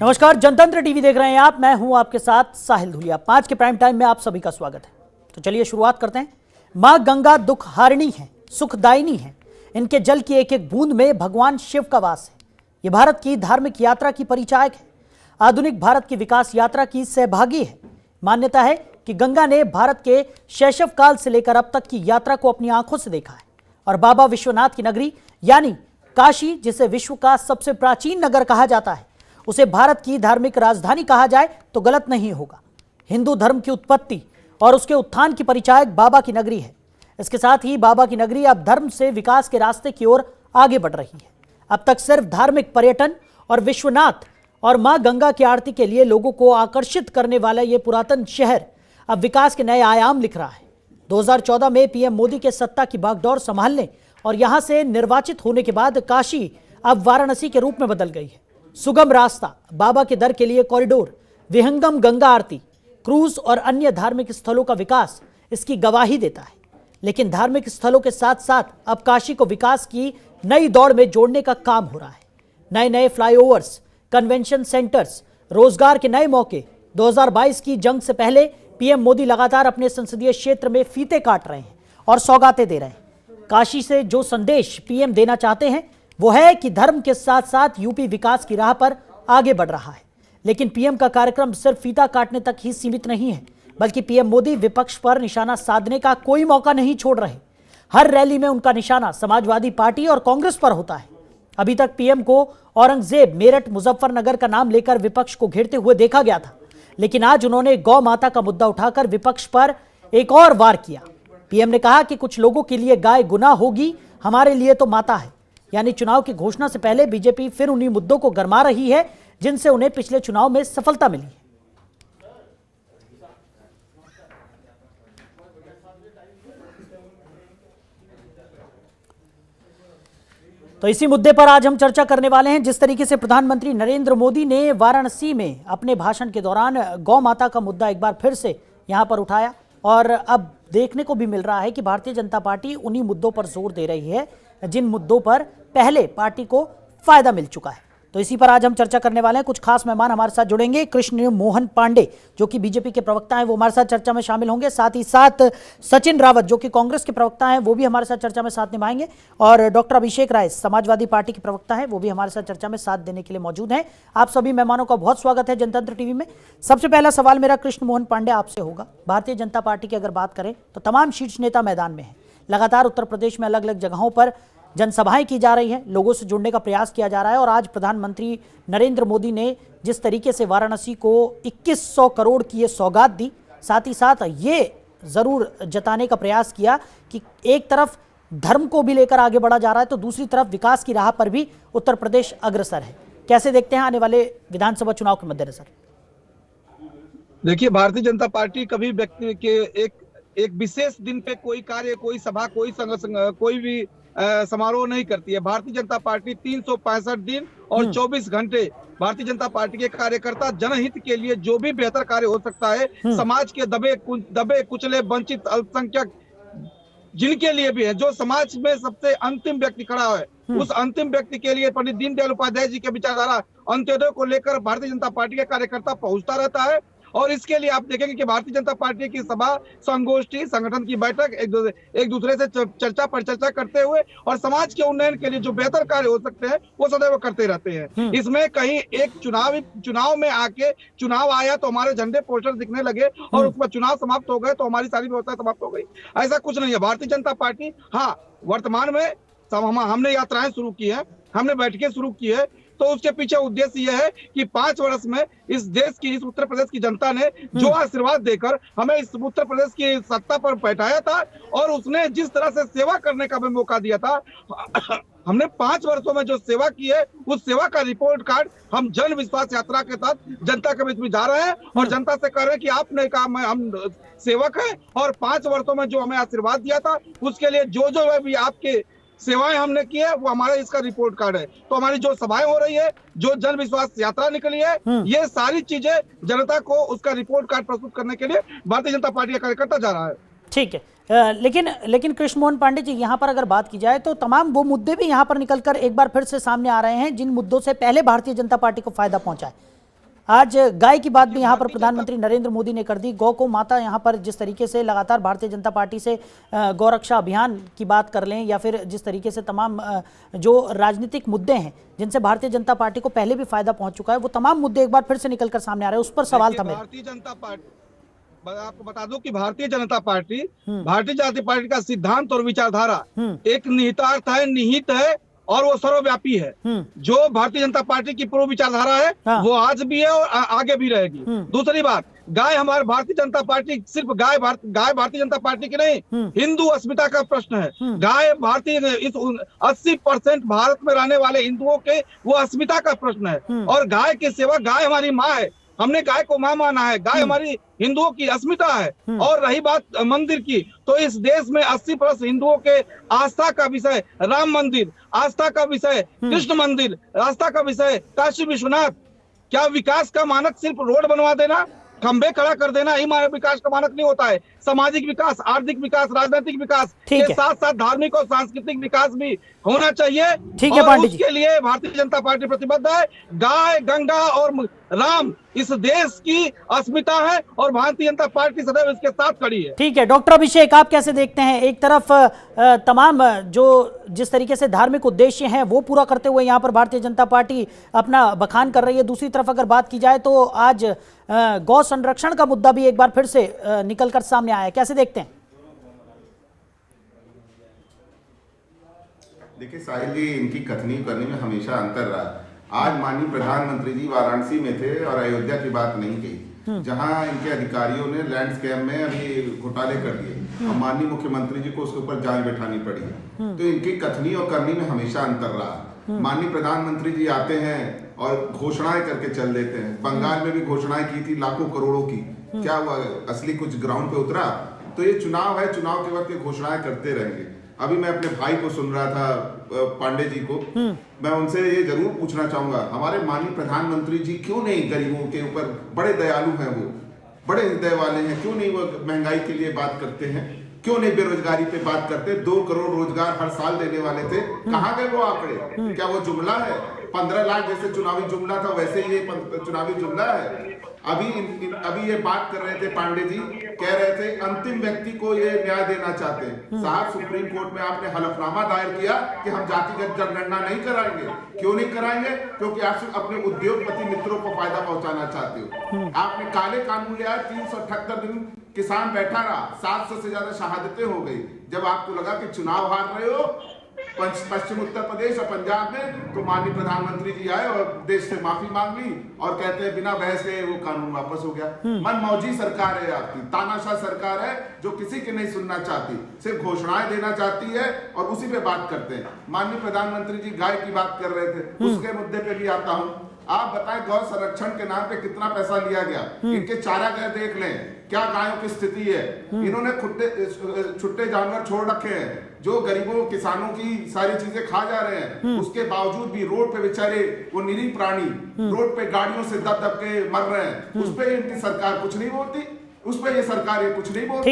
नमस्कार, जनतंत्र टीवी देख रहे हैं आप। मैं हूं आपके साथ साहिल धुलिया। 5 के प्राइम टाइम में आप सभी का स्वागत है। तो चलिए शुरुआत करते हैं। मां गंगा दुख हारिणी है, सुखदायिनी है। इनके जल की एक एक बूंद में भगवान शिव का वास है। ये भारत की धार्मिक यात्रा की परिचायक है, आधुनिक भारत की विकास यात्रा की सहभागी है। मान्यता है कि गंगा ने भारत के शैशव काल से लेकर अब तक की यात्रा को अपनी आंखों से देखा है और बाबा विश्वनाथ की नगरी यानी काशी, जिसे विश्व का सबसे प्राचीन नगर कहा जाता है, उसे भारत की धार्मिक राजधानी कहा जाए तो गलत नहीं होगा। हिंदू धर्म की उत्पत्ति और उसके उत्थान की परिचायक बाबा की नगरी है। इसके साथ ही बाबा की नगरी अब धर्म से विकास के रास्ते की ओर आगे बढ़ रही है। अब तक सिर्फ धार्मिक पर्यटन और विश्वनाथ और मां गंगा की आरती के लिए लोगों को आकर्षित करने वाला यह पुरातन शहर अब विकास के नए आयाम लिख रहा है। 2014 में पीएम मोदी के सत्ता की बागडोर संभालने और यहां से निर्वाचित होने के बाद काशी अब वाराणसी के रूप में बदल गई है। सुगम रास्ता, बाबा के दर के लिए कॉरिडोर, विहंगम गंगा आरती, क्रूज और अन्य धार्मिक स्थलों का विकास इसकी गवाही देता है। लेकिन धार्मिक स्थलों के साथ साथ अब काशी को विकास की नई दौड़ में जोड़ने का काम हो रहा है। नए नए फ्लाईओवर्स, कन्वेंशन सेंटर्स, रोजगार के नए मौके। 2022 की जंग से पहले पीएम मोदी लगातार अपने संसदीय क्षेत्र में फीते काट रहे हैं और सौगातें दे रहे हैं। काशी से जो संदेश पीएम देना चाहते हैं वो है कि धर्म के साथ साथ यूपी विकास की राह पर आगे बढ़ रहा है। लेकिन पीएम का कार्यक्रम सिर्फ फीता काटने तक ही सीमित नहीं है, बल्कि पीएम मोदी विपक्ष पर निशाना साधने का कोई मौका नहीं छोड़ रहे। हर रैली में उनका निशाना समाजवादी पार्टी और कांग्रेस पर होता है। अभी तक पीएम को औरंगजेब, मेरठ, मुजफ्फरनगर का नाम लेकर विपक्ष को घेरते हुए देखा गया था, लेकिन आज उन्होंने गौ माता का मुद्दा उठाकर विपक्ष पर एक और वार किया। पीएम ने कहा कि कुछ लोगों के लिए गाय गुनाह होगी, हमारे लिए तो माता है। यानी चुनाव की घोषणा से पहले बीजेपी फिर उन्हीं मुद्दों को गरमा रही है जिनसे उन्हें पिछले चुनाव में सफलता मिली है। तो इसी मुद्दे पर आज हम चर्चा करने वाले हैं। जिस तरीके से प्रधानमंत्री नरेंद्र मोदी ने वाराणसी में अपने भाषण के दौरान गौ माता का मुद्दा एक बार फिर से यहां पर उठाया और अब देखने को भी मिल रहा है कि भारतीय जनता पार्टी उन्हीं मुद्दों पर जोर दे रही है जिन मुद्दों पर पहले पार्टी को फायदा मिल चुका है। तो इसी पर आज हम चर्चा करने वाले हैं। कुछ खास मेहमान हमारे साथ जुड़ेंगे। कृष्ण मोहन पांडे जो कि बीजेपी के प्रवक्ता हैं, वो हमारे साथ चर्चा में शामिल होंगे। साथ ही साथ सचिन रावत जो कि कांग्रेस के प्रवक्ता हैं, वो भी हमारे साथ चर्चा में साथ निभाएंगे। और डॉक्टर अभिषेक राय समाजवादी पार्टी के प्रवक्ता हैं, वो भी हमारे साथ चर्चा में साथ देने के लिए मौजूद हैं। आप सभी मेहमानों का बहुत स्वागत है जनतंत्र टीवी में। सबसे पहला सवाल मेरा कृष्ण मोहन पांडे आपसे होगा। भारतीय जनता पार्टी की अगर बात करें तो तमाम शीर्ष नेता मैदान में है। लगातार उत्तर प्रदेश में अलग अलग जगहों पर जनसभाएं की जा रही हैं, लोगों से जुड़ने का प्रयास किया जा रहा है। और आज प्रधानमंत्री नरेंद्र मोदी ने जिस तरीके से वाराणसी को 2100 करोड़ की ये सौगात दी, साथ ही साथ ये जरूर जताने का प्रयास किया कि एक तरफ धर्म को भी लेकर आगे बढ़ा जा रहा है तो दूसरी तरफ विकास की राह पर भी उत्तर प्रदेश अग्रसर है। कैसे देखते हैं आने वाले विधानसभा चुनाव के मद्देनजर? देखिए, भारतीय जनता पार्टी कभी व्यक्ति के एक विशेष दिन पे कोई कार्य, कोई सभा, कोई भी समारोह नहीं करती है। भारतीय जनता पार्टी 365 दिन और 24 घंटे भारतीय जनता पार्टी के कार्यकर्ता जनहित के लिए जो भी बेहतर कार्य हो सकता है, समाज के दबे कुचले वंचित अल्पसंख्यक जिनके लिए भी है, जो समाज में सबसे अंतिम व्यक्ति खड़ा है, उस अंतिम व्यक्ति के लिए पंडित दीनदयाल उपाध्याय जी के विचारधारा अंत्योदय को लेकर भारतीय जनता पार्टी के कार्यकर्ता पहुंचता रहता है। और इसके लिए आप देखेंगे कि भारतीय जनता पार्टी की सभा, संगोष्ठी, संगठन की बैठक एक दूसरे से चर्चा परिचर्चा करते हुए और समाज के उन्नयन के लिए जो बेहतर कार्य हो सकते हैं वो सदैव करते रहते हैं। इसमें कहीं एक चुनाव में आके चुनाव आया तो हमारे झंडे पोस्टर दिखने लगे और उसमें चुनाव समाप्त हो गए तो हमारी सारी व्यवस्था समाप्त हो गई, ऐसा कुछ नहीं है। भारतीय जनता पार्टी, हाँ, वर्तमान में हमने यात्राएं शुरू की है, हमने बैठकें शुरू की है, तो उसके पीछे उद्देश्य यह है कि 5 वर्ष में इस देश की, इस उत्तर प्रदेश की जनता ने जो आशीर्वाद देकर हमें इस उत्तर प्रदेश की सत्ता पर बैठाया था और उसने जिस तरह से सेवा करने का भी मौका दिया था, हमने 5 वर्षों में जो सेवा की है उस सेवा का रिपोर्ट कार्ड हम जन विश्वास यात्रा के साथ जनता के बीच में जा रहे हैं और जनता से कह रहे हैं कि आपने कहा हम सेवक है और 5 वर्षों में जो हमें आशीर्वाद दिया था उसके लिए जो भी आपके सेवाएं हमने की है वो हमारा इसका रिपोर्ट कार्ड है। तो हमारी जो सभाएं हो रही है, जो जन विश्वास यात्रा निकली है, ये सारी चीजें जनता को उसका रिपोर्ट कार्ड प्रस्तुत करने के लिए भारतीय जनता पार्टी का कार्यकर्ता जा रहा है। ठीक है, लेकिन कृष्ण मोहन पांडे जी, यहाँ पर अगर बात की जाए तो तमाम वो मुद्दे भी यहाँ पर निकलकर एक बार फिर से सामने आ रहे हैं जिन मुद्दों से पहले भारतीय जनता पार्टी को फायदा पहुंचा है। आज गाय की बात भी यहाँ पर प्रधानमंत्री नरेंद्र मोदी ने कर दी। गौ को माता, यहाँ पर जिस तरीके से लगातार भारतीय जनता पार्टी से गौरक्षा अभियान की बात कर लें या फिर जिस तरीके से तमाम जो राजनीतिक मुद्दे हैं जिनसे भारतीय जनता पार्टी को पहले भी फायदा पहुंच चुका है, वो तमाम मुद्दे एक बार फिर से निकल कर सामने आ रहे हैं। उस पर सवाल था मेरा। भारतीय जनता पार्टी, आपको बता दूं कि भारतीय जनता पार्टी का सिद्धांत और विचारधारा एक निहितार्थ है, निहित है और वो सर्वव्यापी है। जो भारतीय जनता पार्टी की पूर्व विचारधारा है वो आज भी है और आगे भी रहेगी। दूसरी बात, गाय हमारे भारतीय जनता पार्टी, सिर्फ गाय भारतीय जनता पार्टी की नहीं, हिंदू अस्मिता का प्रश्न है। गाय भारतीय, इस 80% भारत में रहने वाले हिंदुओं के वो अस्मिता का प्रश्न है। और गाय की सेवा, गाय हमारी माँ है, हमने गाय को मां माना है, गाय हमारी हिंदुओं की अस्मिता है। और रही बात मंदिर की, तो इस देश में 80% हिंदुओं के आस्था का विषय राम मंदिर, आस्था का विषय कृष्ण मंदिर, आस्था का विषय काशी विश्वनाथ। क्या विकास का मानक सिर्फ रोड बनवा देना, खंबे खड़ा कर देना ही विकास का मानक नहीं होता है। सामाजिक विकास, आर्थिक विकास, राजनीतिक विकास के साथ साथ धार्मिक और सांस्कृतिक विकास भी होना चाहिए। ठीक है और उसके लिए भारतीय जनता पार्टी प्रतिबद्ध है। गाय, गंगा और राम इस देश की अस्मिता है और भारतीय जनता पार्टी सदैव इसके साथ खड़ी है। ठीक है, डॉक्टर अभिषेक, आप कैसे देखते हैं? एक तरफ तमाम जो जिस तरीके से धार्मिक उद्देश्य हैं वो पूरा करते हुए यहाँ पर भारतीय जनता पार्टी अपना बखान कर रही है, दूसरी तरफ अगर बात की जाए तो आज गौ संरक्षण का मुद्दा भी एक बार फिर से निकलकर सामने आया है, कैसे देखते हैं? देखिए साहिल जी, इनकी कथनी करने में हमेशा अंतर रहा। आज माननीय प्रधानमंत्री जी वाराणसी में थे और अयोध्या की बात नहीं कही, जहां इनके अधिकारियों ने लैंडस्केप में अभी घोटाले कर दिए और माननीय मुख्यमंत्री जी को उसके ऊपर जांच बैठानी पड़ी है। तो इनकी कथनी और करनी में हमेशा अंतर रहा। माननीय प्रधानमंत्री जी आते हैं और घोषणाएं करके चल देते हैं। बंगाल में भी घोषणाएं की थी लाखों करोड़ों की, क्या हुआ? असली कुछ ग्राउंड पे उतरा? तो ये चुनाव है, चुनाव के वक्त ये घोषणाएं करते रहेंगे। अभी मैं अपने भाई को सुन रहा था, पांडे जी को, मैं उनसे ये जरूर पूछना चाहूंगा, हमारे माननीय प्रधानमंत्री जी क्यों नहीं गरीबों के ऊपर बड़े दयालु हैं, वो बड़े हृदय वाले हैं, क्यों नहीं वो महंगाई के लिए बात करते हैं, क्यों नहीं बेरोजगारी पे बात करते? 2 करोड़ रोजगार हर साल देने वाले थे, कहाँ गए वो आंकड़े? क्या वो जुमला है? 15 लाख जैसे चुनावी जुमला था वैसे ही ये चुनावी जुमला है। अभी ये बात कर रहे थे पांडे जी, कह रहे थे अंतिम व्यक्ति को ये न्याय देना चाहते हैं। साहब, सुप्रीम कोर्ट में आपने हलफनामा दायर किया कि हम जातिगत जनगणना नहीं कराएंगे। क्यों नहीं कराएंगे? क्योंकि आप सिर्फ अपने उद्योगपति मित्रों को फायदा पहुंचाना चाहते हो। आपने काले कानून लिया, 378 दिन किसान बैठा रहा, 700 से ज्यादा शहादतें हो गई। जब आपको लगा कि चुनाव हार रहे हो पश्चिम उत्तर प्रदेश और पंजाब में, तो माननीय प्रधानमंत्री जी आए और देश से माफी मांग ली और कहते हैं बिना बहस के वो कानून वापस हो गया। मनमौजी सरकार है आपकी, तानाशाह सरकार है जो किसी के नहीं सुनना चाहती, सिर्फ घोषणाएं देना चाहती है और उसी पे बात करते हैं। माननीय प्रधानमंत्री जी गाय की बात कर रहे थे, उसके मुद्दे पे भी आता हूं। आप बताएं, गौ संरक्षण के नाम पे कितना पैसा लिया गया? इनके चारागाह देख लें, क्या गायों की स्थिति है। इन्होंने छुट्टे जानवर छोड़ रखे हैं जो गरीबों किसानों की सारी चीजें खा जा रहे हैं। उसके बावजूद भी रोड पे बेचारे वो निरीह प्राणी रोड पे गाड़ियों से दब दब के मर रहे हैं। उस पे इनकी सरकार कुछ नहीं बोलती, उस पे ये सरकार ये कुछ नहीं बोलती।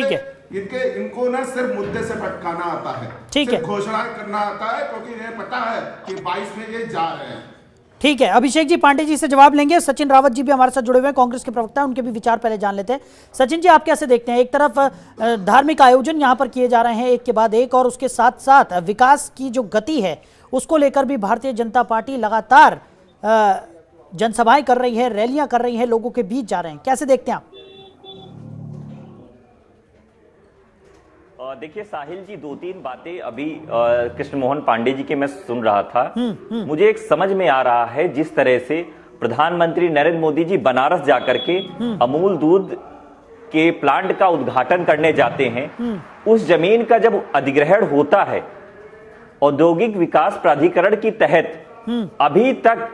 इनको ना सिर्फ मुद्दे से भटकाना आता है, सिर्फ घोषणाएं करना आता है, क्योंकि इन्हें पता है कि 22 में ये जा रहे हैं। ठीक है, अभिषेक जी पांडे जी से जवाब लेंगे। सचिन रावत जी भी हमारे साथ जुड़े हुए हैं, कांग्रेस के प्रवक्ता हैं, उनके भी विचार पहले जान लेते हैं। सचिन जी, आप कैसे देखते हैं? एक तरफ धार्मिक आयोजन यहां पर किए जा रहे हैं एक के बाद एक, और उसके साथ साथ विकास की जो गति है उसको लेकर भी भारतीय जनता पार्टी लगातार जनसभाएं कर रही है, रैलियां कर रही है, लोगों के बीच जा रहे हैं, कैसे देखते हैं आप? देखिए साहिल जी, 2-3 बातें अभी कृष्ण मोहन पांडे जी के मैं सुन रहा था। मुझे एक समझ में आ रहा है, जिस तरह से प्रधानमंत्री नरेंद्र मोदी जी बनारस जाकर के अमूल दूध के प्लांट का उद्घाटन करने जाते हैं, उस जमीन का जब अधिग्रहण होता है औद्योगिक विकास प्राधिकरण के तहत, अभी तक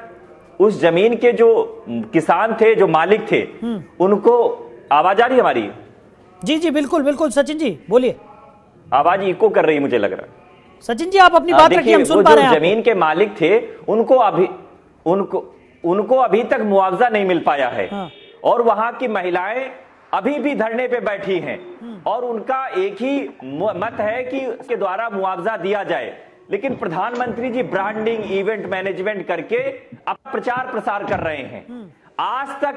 उस जमीन के जो किसान थे, जो मालिक थे, उनको आवाज आ रही है हमारी? जी जी बिल्कुल बिल्कुल, सचिन जी बोलिए। आवाज इको कर रही है, मुझे लग रहा है। सचिन जी आप अपनी बात रखिए, हम सुन पा रहे हैं। जमीन के मालिक थे उनको अभी तक मुआवजा नहीं मिल पाया है। और वहां की महिलाएं अभी भी धरने पे बैठी हैं और उनका एक ही मत है कि उसके द्वारा मुआवजा दिया जाए। लेकिन प्रधानमंत्री जी ब्रांडिंग, इवेंट मैनेजमेंट करके अब प्रचार प्रसार कर रहे हैं। आज तक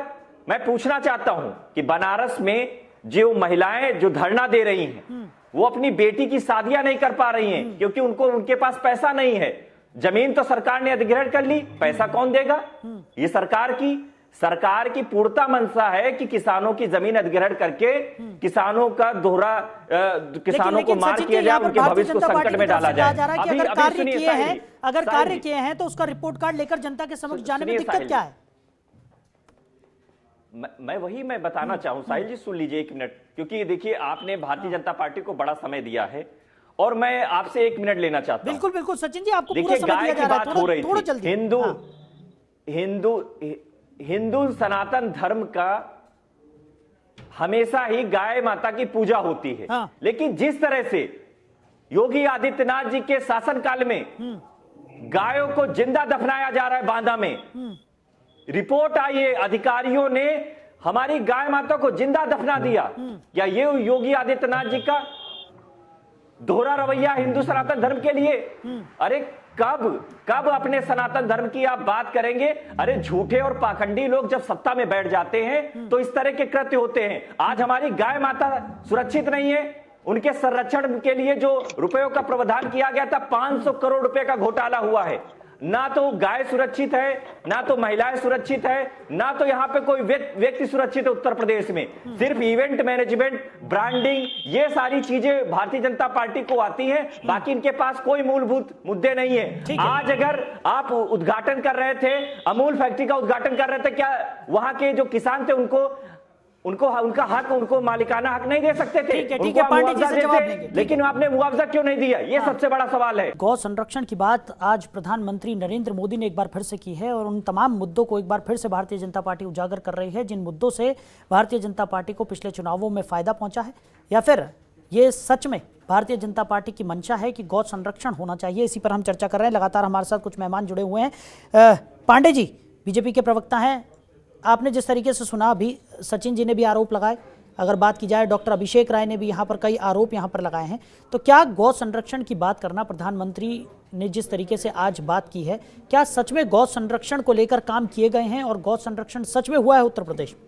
मैं पूछना चाहता हूं कि बनारस में जो महिलाएं जो धरना दे रही हैं, वो अपनी बेटी की शादियां नहीं कर पा रही हैं क्योंकि उनके पास पैसा नहीं है। जमीन तो सरकार ने अधिग्रहण कर ली, पैसा कौन देगा? ये सरकार की पूर्णता मंशा है कि किसानों की जमीन अधिग्रहण करके किसानों का किसानों को मार किया जाए, उनके भविष्य को संकट में डाला जाए। अगर कार्य किए हैं तो उसका रिपोर्ट कार्ड लेकर जनता के समक्ष जाने में दिक्कत क्या है? मैं बताना चाहूं साहिल जी, सुन लीजिए 1 मिनट, क्योंकि देखिए आपने भारतीय जनता पार्टी को बड़ा समय दिया है और मैं आपसे 1 मिनट लेना चाहता हूं। बिल्कुल सचिन जी, आपको देखिए गाय की बात हो रही थी। हिंदू सनातन धर्म का हमेशा ही गाय माता की पूजा होती है। लेकिन जिस तरह से योगी आदित्यनाथ जी के शासनकाल में गायों को जिंदा दफनाया जा रहा है बांदा में, रिपोर्ट आई है, अधिकारियों ने हमारी गाय माता को जिंदा दफना दिया। क्या ये योगी आदित्यनाथ जी का दोहरा रवैया हिंदू सनातन धर्म के लिए? अरे कब अपने सनातन धर्म की आप बात करेंगे? अरे झूठे और पाखंडी लोग जब सत्ता में बैठ जाते हैं तो इस तरह के कृत्य होते हैं। आज हमारी गाय माता सुरक्षित नहीं है, उनके संरक्षण के लिए जो रुपयों का प्रावधान किया गया था, 500 करोड़ रुपए का घोटाला हुआ है। ना तो गाय सुरक्षित है, ना तो महिलाएं सुरक्षित है, ना तो यहां पे कोई व्यक्ति सुरक्षित है उत्तर प्रदेश में। सिर्फ इवेंट मैनेजमेंट, ब्रांडिंग, ये सारी चीजें भारतीय जनता पार्टी को आती हैं, बाकी इनके पास कोई मूलभूत मुद्दे नहीं है। आज अगर आप उद्घाटन कर रहे थे, अमूल फैक्ट्री का उद्घाटन कर रहे थे, क्या वहां के जो किसान थे उनका हक, उनको मालिकाना हक नहीं दे सकते थे? ठीक है पांडे जी से जवाब देंगे, लेकिन आपने मुआवजा क्यों नहीं दिया? ये सबसे बड़ा सवाल है। गौ संरक्षण की बात आज प्रधानमंत्री नरेंद्र मोदी ने एक बार फिर से की है और उन तमाम मुद्दों को एक बार फिर से भारतीय जनता पार्टी उजागर कर रही है, जिन मुद्दों से भारतीय जनता पार्टी को पिछले चुनावों में फायदा पहुंचा है, या फिर ये सच में भारतीय जनता पार्टी की मंशा है कि गौ संरक्षण होना चाहिए। इसी पर हम चर्चा कर रहे हैं। लगातार हमारे साथ कुछ मेहमान जुड़े हुए हैं। पांडे जी बीजेपी के प्रवक्ता हैं, आपने जिस तरीके से सुना, अभी सचिन जी ने भी आरोप लगाए, अगर बात की जाए डॉक्टर अभिषेक राय ने भी यहाँ पर कई आरोप यहाँ पर लगाए हैं, तो क्या गौ संरक्षण की बात करना, प्रधानमंत्री ने जिस तरीके से आज बात की है, क्या सच में गौ संरक्षण को लेकर काम किए गए हैं और गौ संरक्षण सच में हुआ है उत्तर प्रदेश में?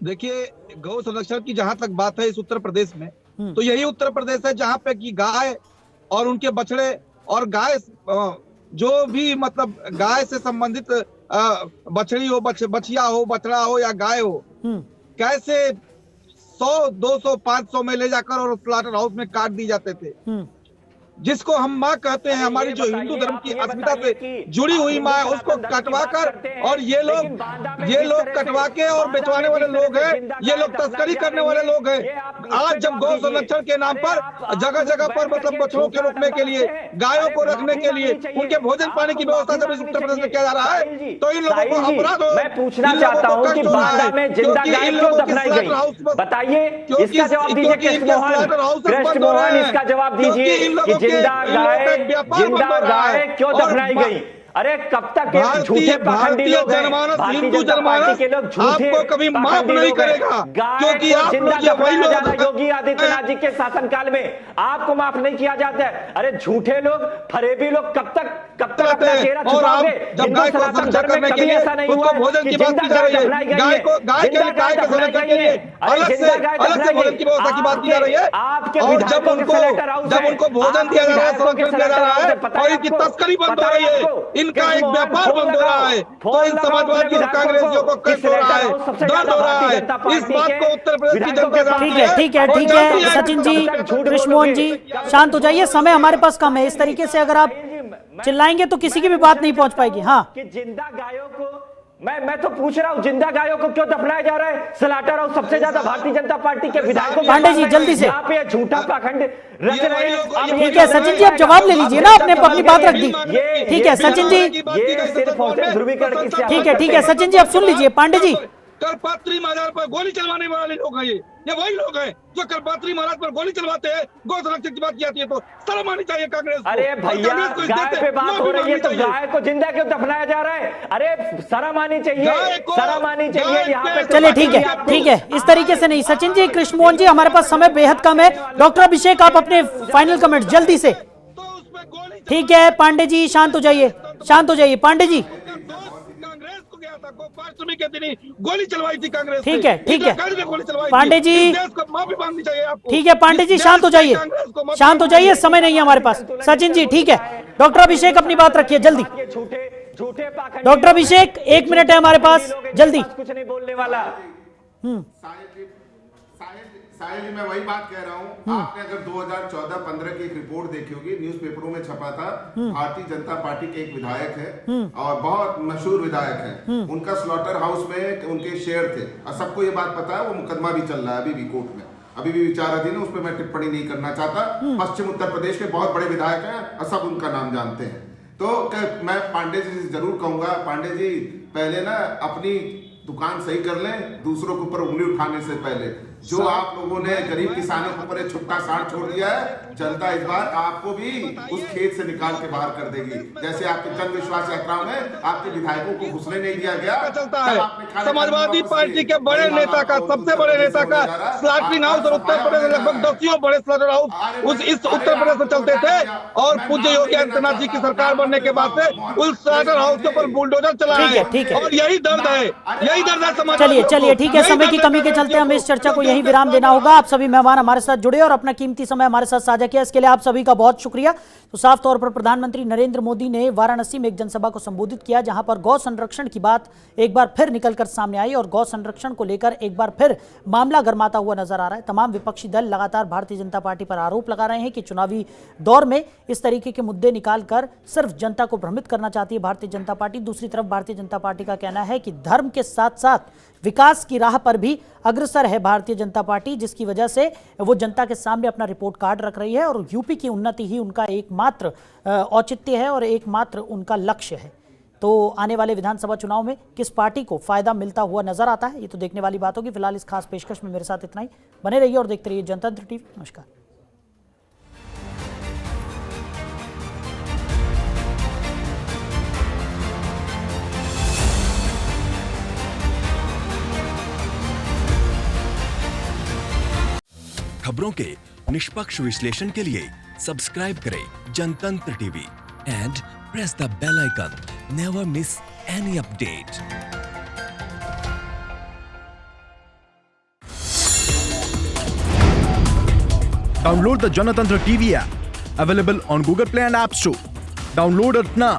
देखिए, गौ संरक्षण की जहां तक बात है इस उत्तर प्रदेश में, तो यही उत्तर प्रदेश है जहां पे कि गाय और उनके बछड़े और गाय जो भी मतलब गाय से संबंधित बछड़ी हो, बछिया हो, बछड़ा हो या गाय हो, कैसे 100, 200, 500 में ले जाकर और स्लॉटर हाउस में काट दी जाते थे, जिसको हम माँ कहते हैं, हमारी जो हिंदू धर्म की अस्मिता से जुड़ी हुई माँ है, उसको कटवा कर, और ये लोग कटवा के और बेचवाने वाले लोग हैं, ये लोग तस्करी करने वाले लोग हैं। आज जब गौ संरक्षण के नाम पर जगह जगह पर मतलब बछड़ों के रोकने के लिए, गायों को रखने के लिए, उनके भोजन पानी की व्यवस्था जब इस उत्तर प्रदेश में किया जा रहा है, तो इन लोगों को अपराध हो। मैं पूछना चाहता हूं कि बांदा में जिंदा गाय क्यों दफनाई गई? बताइए, इसका जवाब दीजिए कृष्ण मोहन, इसका जवाब दीजिए। जिंदा गाय क्यों दफनाई गई? अरे कब तक झूठे पाखंडी लोग हैं, भारतीय जनता पार्टी के लोग झूठे कभी माफ नहीं करेगा, क्योंकि आप जिंदा दफनाया जा रहा है। योगी आदित्यनाथ जी के शासनकाल में आपको माफ नहीं किया जाता है। अरे झूठे लोग, फरेबी लोग कब तक अपना चेहरा छुपाओगे? हिंदू सनातन धर्म में कभी ऐसा नहीं हुआ कि जिंदा गाय दफनाई गई है, जिंदा गाय दफनाई गई है। अरे जिंदा गाय दफनाई गई, आपके विधायकों के सेनेटर हाउस, जब उनको भोजन दिया जा रहा है, संरक्षण दिया जा रहा है और इनकी तस्करी बंद हो रही है, इनका एक व्यापार बंद हो रहा है, तो इन समाजवादी और कांग्रेसियों को कष्ट हो रहा है, दर्द हो रहा है। इस बात को उत्तर प्रदेश की जनता ठीक है सचिन जी, कृष्ण मोहन जी, शांत हो जाइए, समय हमारे पास कम है। इस तरीके से अगर आप चिल्लाएंगे तो किसी की भी बात नहीं पहुंच पाएगी। हाँ, कि जिंदा गायों को मैं तो पूछ रहा हूं, जिंदा गायों को क्यों दफनाया जा रहा है? स्लॉटर हाउस सबसे ज्यादा भारतीय जनता पार्टी के विधायकों, पांडे जी जल्दी से, यहाँ पे झूठा पाखंड रच रहे हैं। ठीक है सचिन जी, आप जवाब ले लीजिए ना, आपने अपनी बात रख दी। ठीक है सचिन जी, ये सिर्फ ध्रुवीकरण की, ठीक है सचिन जी, आप सुन लीजिए। पांडे जी, करपात्री महाराज पर गोली चलवाने वाले लोग हैं, ये वही लोग हैं जो करपात्री महाराज पर गोली चलवाते हैं। गौ संरक्षण की बात की जाती है तो शर्म आनी चाहिए कांग्रेस को। अरे भैया, गाय पे बात हो रही है तो गाय को जिंदा क्यों दफनाया जा रहा है? अरे शर्म आनी चाहिए, शर्म आनी चाहिए यहाँ पे। चलिए ठीक है, इस तरीके से नहीं। सचिन जी, कृष्ण मोहन जी, हमारे पास समय बेहद कम है। डॉक्टर अभिषेक, आप अपने फाइनल कमेंट जल्दी से। ठीक है पांडे जी, शांत हो जाइए, पांडे जी। कांग्रेस को गया था, गोपाष्टमी के दिन ही गोली चलवाई थी कांग्रेस। ठीक है, ठीक है। ने गोली चलवाई पांडे जी, इस देश को माफी मांगनी चाहिए आपको। ठीक है पांडे जी, शांत हो जाइए, शांत हो जाइए, समय नहीं है हमारे पास। सचिन जी ठीक है, डॉक्टर अभिषेक अपनी बात रखिए जल्दी। डॉक्टर अभिषेक 1 मिनट है हमारे पास, जल्दी। कुछ नहीं बोलने वाला। साहिल जी, मैं वही बात कह रहा हूँ। आपने अगर 2014-15 की एक रिपोर्ट देखी होगी, न्यूज़पेपरों में छपा था। भारतीय जनता पार्टी के एक विधायक है और बहुत मशहूर विधायक है, उनका स्लॉटर हाउस में उनके शेयर थे और सबको ये बात पता है। वो मुकदमा भी चल रहा है अभी भी कोर्ट में, अभी भी विचाराधीन है, उस पर मैं टिप्पणी नहीं करना चाहता। पश्चिम उत्तर प्रदेश के बहुत बड़े विधायक हैं और सब उनका नाम जानते हैं। तो मैं पांडे जी से जरूर कहूंगा, पांडे जी पहले ना अपनी दुकान सही कर लें, दूसरों के ऊपर उंगली उठाने से पहले। जो आप लोगों ने गरीब किसानों के ऊपर एक छुट्टा साड़ छोड़ दिया है, जनता इस बार आपको भी उस खेत से निकाल के बाहर कर देगी। जैसे आपके जन विश्वास यात्राओं में आपके विधायकों को घुसने नहीं दिया गया। चलता है समाजवादी पार्टी के बड़े नेता का, सबसे बड़े नेता का स्लॉटिंग हाउस और उत्तर प्रदेश में लगभग 10 बड़े स्लॉटर हाउस इस उत्तर प्रदेश में चलते थे। और पूज्य योगी आदित्यनाथ जी की सरकार बनने के बाद से उस स्लॉटर हाउस के ऊपर बुलडोजर चला है। और यही दर्द है, यही दर्द है समाज। चलिए ठीक है, समय की कमी के चलते हमें इस चर्चा को यहीं विराम देना होगा। आप सभी मेहमान हमारे साथ जुड़े और अपना कीमती समय हमारे साथ साझा किया, इसके लिए आप सभी का बहुत शुक्रिया। तो साफ तौर पर प्रधानमंत्री नरेंद्र मोदी ने वाराणसी में एक जनसभा को संबोधित किया, जहां पर गौ संरक्षण की बात एक बार फिर निकलकर सामने आई और गौ संरक्षण को लेकर एक बार फिर मामला गरमाता हुआ नजर आ रहा है। तमाम विपक्षी दल लगातार भारतीय जनता पार्टी पर आरोप लगा रहे हैं कि चुनावी दौर में इस तरीके के मुद्दे निकालकर सिर्फ जनता को भ्रमित करना चाहती है भारतीय जनता पार्टी। दूसरी तरफ भारतीय जनता पार्टी का कहना है कि धर्म के साथ साथ विकास की राह पर भी अग्रसर है भारतीय जनता पार्टी, जिसकी वजह से वो जनता के सामने अपना रिपोर्ट कार्ड रख रही है और यूपी की उन्नति ही उनका एकमात्र औचित्य है और एकमात्र उनका लक्ष्य है। तो आने वाले विधानसभा चुनाव में किस पार्टी को फायदा मिलता हुआ नजर आता है, ये तो देखने वाली बात होगी। फिलहाल इस खास पेशकश में मेरे साथ इतना ही। बने रहिए और देखते रहिए जनतंत्र टीवी। नमस्कार। खबरों के निष्पक्ष विश्लेषण के लिए सब्सक्राइब करें Janatantra TV and press the bell icon. Never miss any update. Download the Janatantra TV app, available on Google Play and App Store. Download it now.